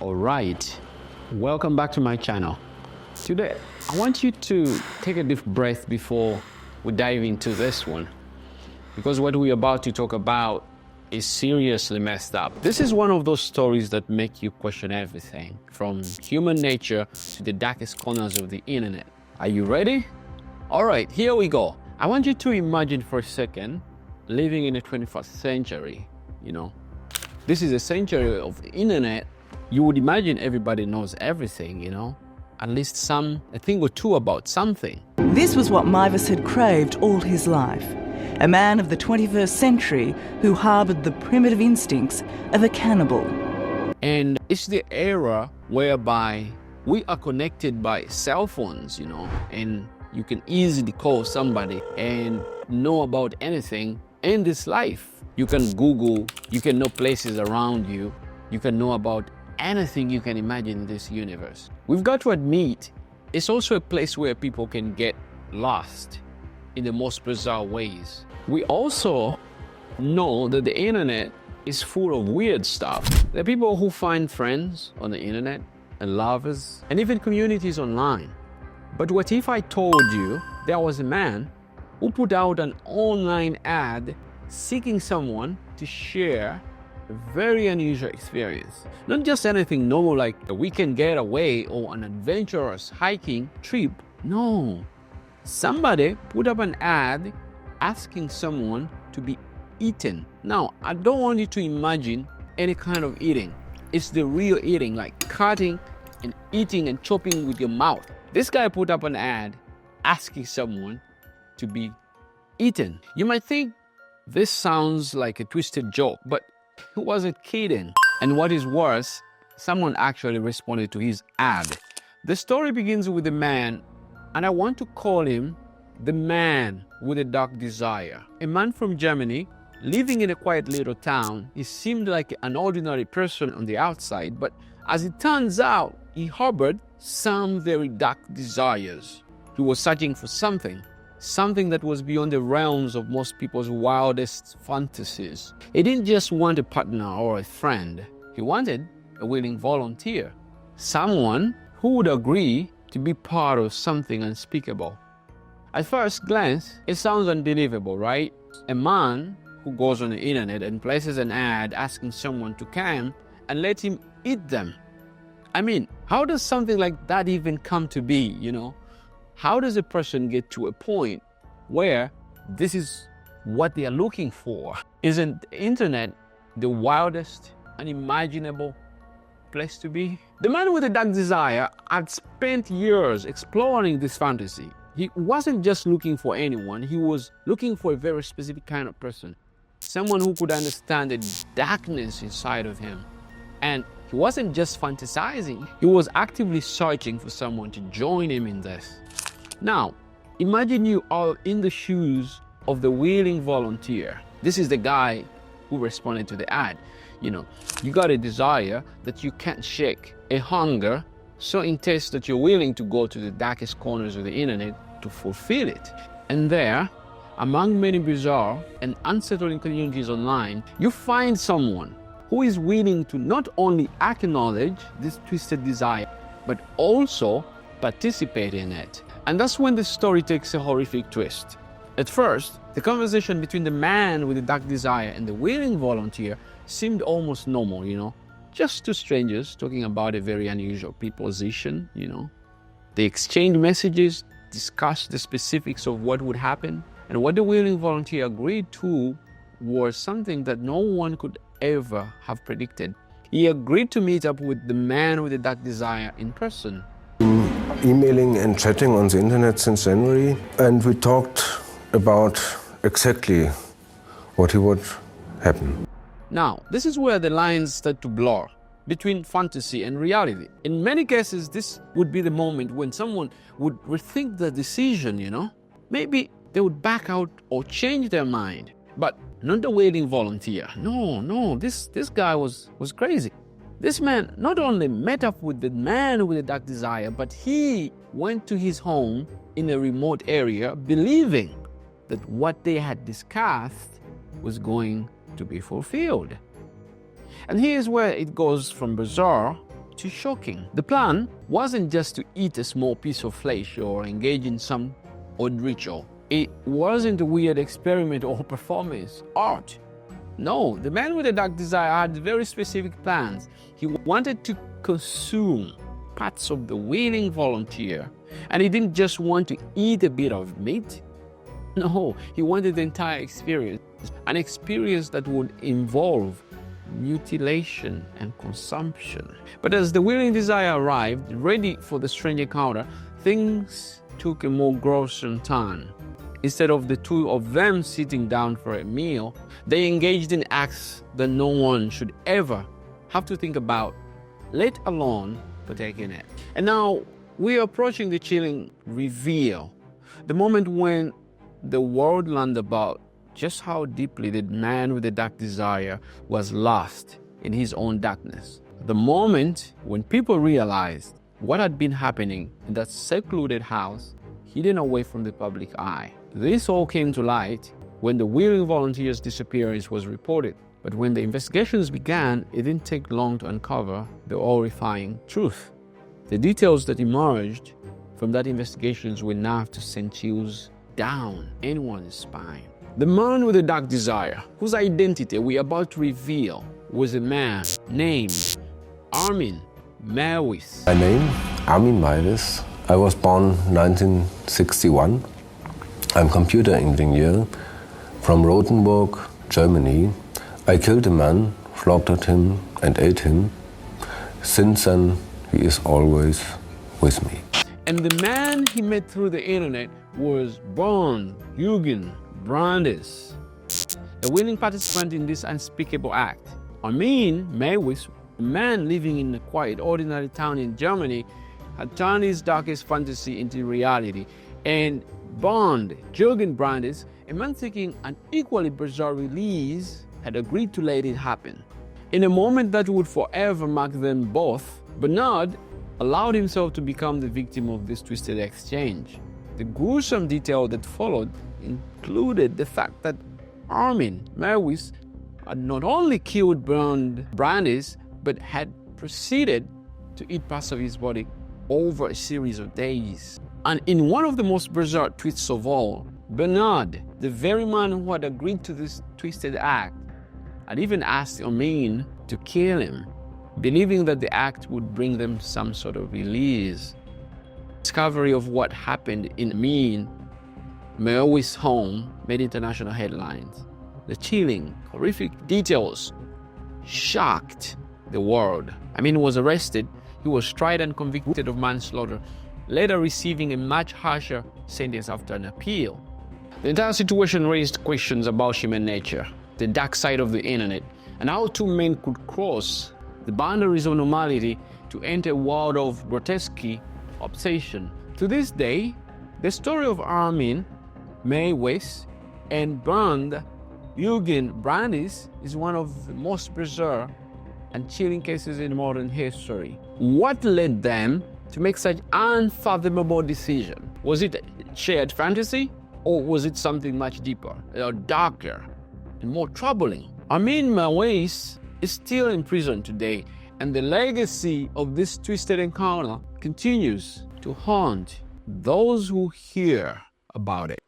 All right, welcome back to my channel. Today, I want you to take a deep breath before we dive into this one, because what we're about to talk about is seriously messed up. This is one of those stories that make you question everything, from human nature to the darkest corners of the internet. Are you ready? All right, here we go. I want you to imagine for a second living in the 21st century. This is a century of the internet. You would imagine everybody knows everything, at least a thing or two about something. This was what Maivas had craved all his life. A man of the 21st century who harboured the primitive instincts of a cannibal. And it's the era whereby we are connected by cell phones, and you can easily call somebody and know about anything in this life. You can Google, you can know places around you, you can know about anything you can imagine in this universe. We've got to admit, it's also a place where people can get lost in the most bizarre ways. We also know that the internet is full of weird stuff. There are people who find friends on the internet and lovers and even communities online. But what if I told you there was a man who put out an online ad seeking someone to share a very unusual experience? Not just anything normal like a weekend getaway or an adventurous hiking trip. No. Somebody put up an ad asking someone to be eaten. Now, I don't want you to imagine any kind of eating. It's the real eating, like cutting and eating and chopping with your mouth. This guy put up an ad asking someone to be eaten. You might think this sounds like a twisted joke, but he wasn't kidding. And what is worse, someone actually responded to his ad. The story begins with a man, and I want to call him the man with a dark desire. A man from Germany, living in a quiet little town. He seemed like an ordinary person on the outside, but as it turns out, he harbored some very dark desires. He was searching for something that was beyond the realms of most people's wildest fantasies. He didn't just want a partner or a friend. He wanted a willing volunteer, someone who would agree to be part of something unspeakable. At first glance, it sounds unbelievable, right? A man who goes on the internet and places an ad asking someone to come and let him eat them. I mean, how does something like that even come to be, How does a person get to a point where this is what they are looking for? Isn't the internet the wildest, unimaginable place to be? The man with a dark desire had spent years exploring this fantasy. He wasn't just looking for anyone, he was looking for a very specific kind of person. Someone who could understand the darkness inside of him. And he wasn't just fantasizing, he was actively searching for someone to join him in this. Now, imagine you are in the shoes of the willing volunteer. This is the guy who responded to the ad. You got a desire that you can't shake, a hunger so intense that you're willing to go to the darkest corners of the internet to fulfill it. And there, among many bizarre and unsettling communities online, you find someone who is willing to not only acknowledge this twisted desire, but also participate in it. And that's when the story takes a horrific twist. At first, the conversation between the man with the dark desire and the willing volunteer seemed almost normal, just two strangers talking about a very unusual proposition, They exchanged messages, discussed the specifics of what would happen, and what the willing volunteer agreed to was something that no one could ever have predicted. He agreed to meet up with the man with the dark desire in person. Emailing and chatting on the internet since January, and we talked about exactly what would happen. Now, this is where the lines start to blur between fantasy and reality. In many cases, this would be the moment when someone would rethink the decision, Maybe they would back out or change their mind. But not the willing volunteer. No, this guy was crazy. This man not only met up with the man with the dark desire, but he went to his home in a remote area believing that what they had discussed was going to be fulfilled. And here's where it goes from bizarre too shocking. The plan wasn't just to eat a small piece of flesh or engage in some odd ritual. It wasn't a weird experiment or performance art. No, the man with the dark desire had very specific plans. He wanted to consume parts of the willing volunteer. And he didn't just want to eat a bit of meat. No, he wanted the entire experience. An experience that would involve mutilation and consumption. But as the willing desire arrived, ready for the strange encounter, things took a more gruesome turn. Instead of the two of them sitting down for a meal, they engaged in acts that no one should ever have to think about, let alone partake in it. And now we are approaching the chilling reveal, the moment when the world learned about just how deeply the man with the dark desire was lost in his own darkness. The moment when people realized what had been happening in that secluded house, hidden away from the public eye. This all came to light when the willing volunteer's disappearance was reported. But when the investigations began, it didn't take long to uncover the horrifying truth. The details that emerged from that investigations were enough to send chills down anyone's spine. The man with the dark desire, whose identity we are about to reveal, was a man named Armin Meiwes. My name, Armin Meiwes. I was born 1961. I'm computer engineer from Rothenburg, Germany. I killed a man, slaughtered him and ate him. Since then, he is always with me. And the man he met through the internet was Bernd Eugen Brandes, a willing participant in this unspeakable act. Armin Meiwes, a man living in a quiet, ordinary town in Germany, had turned his darkest fantasy into reality. And Bernd Eugen Brandes, a man seeking an equally bizarre release, had agreed to let it happen. In a moment that would forever mark them both, Bernard allowed himself to become the victim of this twisted exchange. The gruesome detail that followed included the fact that Armin Meiwes had not only killed Bernd Brandes, but had proceeded to eat parts of his body over a series of days. And in one of the most bizarre twists of all, Bernard, the very man who had agreed to this twisted act, had even asked Armin to kill him, believing that the act would bring them some sort of release. Discovery of what happened in Armin Meiwes' home made international headlines. The chilling, horrific details shocked the world. Armin was arrested. He was tried and convicted of manslaughter, later receiving a much harsher sentence after an appeal. The entire situation raised questions about human nature, the dark side of the internet, and how two men could cross the boundaries of normality to enter a world of grotesque obsession. To this day, the story of Armin Meiwes and Bernd Eugen Brandes is one of the most bizarre and chilling cases in modern history. What led them to make such unfathomable decision? Was it shared fantasy, or was it something much deeper, darker, and more troubling? Armin Meiwes is still in prison today, and the legacy of this twisted encounter continues to haunt those who hear about it.